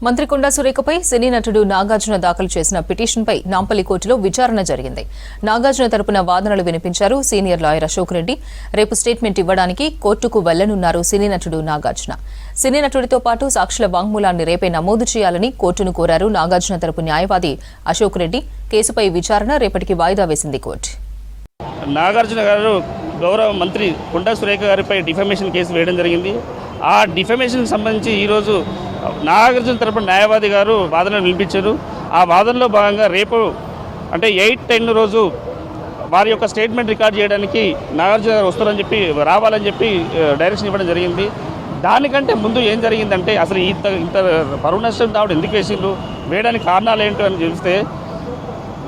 మంత్రి కొండా సురేఖపై సినీ నటుడు నాగార్జున దాఖలు చేసిన పిటిషన్పై నాంపల్లి కోర్టులో విచారణ జరిగింది. నాగార్జున తరపున వాదనలు వినిపించారు సీనియర్ లాయర్ అశోక్ రెడ్డి. రేపు స్టేట్మెంట్ ఇవ్వడానికి కోర్టుకు వెళ్లనున్నారు సినీ నటుడు నాగార్జున. సినీ నటుడితో పాటు సాక్షుల వాంగ్మూలాన్ని రేపే నమోదు చేయాలని కోర్టును కోరారు నాగార్జున తరపు న్యాయవాది అశోక్ రెడ్డి. కేసుపై విచారణ రేపటికి వాయిదా వేసింది కోర్టు. నాగార్జున గారు గౌరవ మంత్రి కొండా సురేఖ గారిపై డిఫమేషన్ కేసు వేయడం జరిగింది. ఆ డిఫమేషన్కి సంబంధించి ఈరోజు నాగార్జున తరపున న్యాయవాది గారు వాదనలు వినిపించారు. ఆ వాదనలో భాగంగా రేపు అంటే 8/10 రోజు వారి యొక్క స్టేట్మెంట్ రికార్డ్ చేయడానికి నాగార్జున గారు వస్తారని చెప్పి రావాలని చెప్పి డైరెక్షన్ ఇవ్వడం జరిగింది. దానికంటే ముందు ఏం జరిగిందంటే అసలు ఇంత పరువు నష్టం రావడం ఎందుకు వేసిండ్రు, వేయడానికి కారణాలు ఏంటో అని తెలిస్తే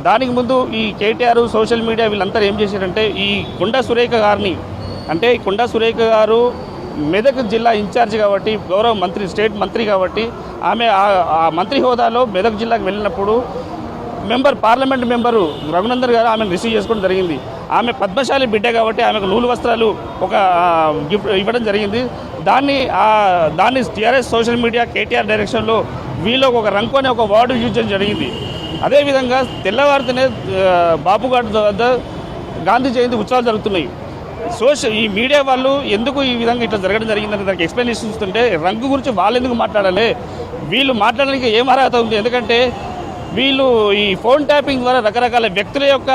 దానికి ముందు ఈ కేటీఆర్ సోషల్ మీడియా వీళ్ళంతా ఏం చేశారంటే ఈ కొండా సురేఖ గారిని అంటే కొండా సురేఖ గారు మెదక్ జిల్లా ఇన్ఛార్జ్ కాబట్టి గౌరవ మంత్రి స్టేట్ మంత్రి కాబట్టి ఆమె ఆ మంత్రి హోదాలో మెదక్ జిల్లాకు వెళ్ళినప్పుడు పార్లమెంట్ మెంబరు రఘునందన్ గారు ఆమెను రిసీవ్ చేసుకోవడం జరిగింది. ఆమె పద్మశాలి బిడ్డ కాబట్టి ఆమెకు నూలు వస్త్రాలు ఒక గిఫ్ట్ ఇవ్వడం జరిగింది. దాన్ని టీఆర్ఎస్ సోషల్ మీడియా కేటీఆర్ డైరెక్షన్లో వీళ్ళకు ఒక రంకు అనే ఒక వార్డు యూజ్ చేయడం జరిగింది. అదేవిధంగా తెల్లవారితోనే బాపుఘాట్ వద్ద గాంధీ జయంతి ఉత్సవాలు జరుగుతున్నాయి. ఈ మీడియా వాళ్ళు ఎందుకు ఈ విధంగా ఇట్లా జరగడం జరిగిందని దానికి ఎక్స్ప్లెనేషన్ ఇస్తుంటే రంగు గురించి వాళ్ళు ఎందుకు మాట్లాడాలి, వీళ్ళు మాట్లాడడానికి ఏం అర్హత ఉంది? ఎందుకంటే వీళ్ళు ఈ ఫోన్ ట్యాపింగ్ ద్వారా రకరకాల వ్యక్తుల యొక్క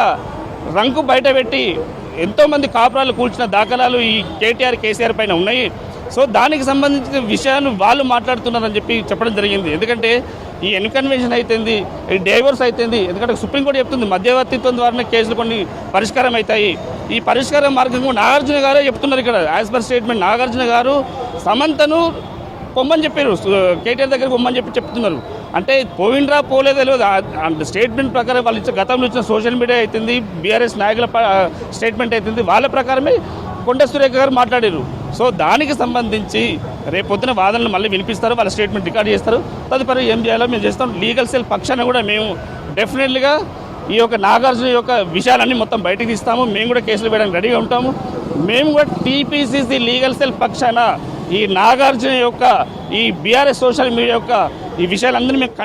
రంగు బయటపెట్టి ఎంతోమంది కాపురాలు కూల్చిన దాఖలాలు ఈ కేటీఆర్ కేసీఆర్ పైన ఉన్నాయి. సో దానికి సంబంధించిన విషయాలు వాళ్ళు మాట్లాడుతున్నారని చెప్పి చెప్పడం జరిగింది. ఎందుకంటే ఈ ఎన్కన్వెన్షన్ అయితేంది, ఈ డైవర్స్ అయితేంది, ఎందుకంటే సుప్రీంకోర్టు చెప్తుంది మధ్యవర్తిత్వం ద్వారానే కేసులు కొన్ని పరిష్కారం అవుతాయి. ఈ పరిష్కార మార్గంగా నాగార్జున గారే చెప్తున్నారు. ఇక్కడ యాజ్ పర్ స్టేట్మెంట్ నాగార్జున గారు సమంతను పొమ్మని చెప్పారు, కేటీఆర్ దగ్గర పొమ్మని చెప్తున్నారు. అంటే పోయిండ్రా పోలేదో తెలియదు. స్టేట్మెంట్ ప్రకారం వాళ్ళు గతంలో ఇచ్చిన సోషల్ మీడియా అవుతుంది, బీఆర్ఎస్ నాయకుల స్టేట్మెంట్ అవుతుంది, వాళ్ళ ప్రకారమే కొండా సురేఖ గారు మాట్లాడారు. సో దానికి సంబంధించి రేపొద్దున వాదనలు మళ్ళీ వినిపిస్తారు, వాళ్ళ స్టేట్మెంట్ రికార్డ్ చేస్తారు. తదుపరి ఏం చేయాలో మేము చేస్తాం. లీగల్ సెల్ పక్షాన కూడా మేము డెఫినెట్లీగా ఈ యొక్క నాగార్జున యొక్క విషయాలన్నీ మొత్తం బయటకు తీస్తాము. మేము కూడా కేసులు వేయడానికి రెడీగా ఉంటాము. మేము కూడా టీపీసీసీ లీగల్ సెల్ పక్షాన ఈ నాగార్జున యొక్క ఈ బీఆర్ఎస్ సోషల్ మీడియా యొక్క ఈ విషయాలందరినీ మేము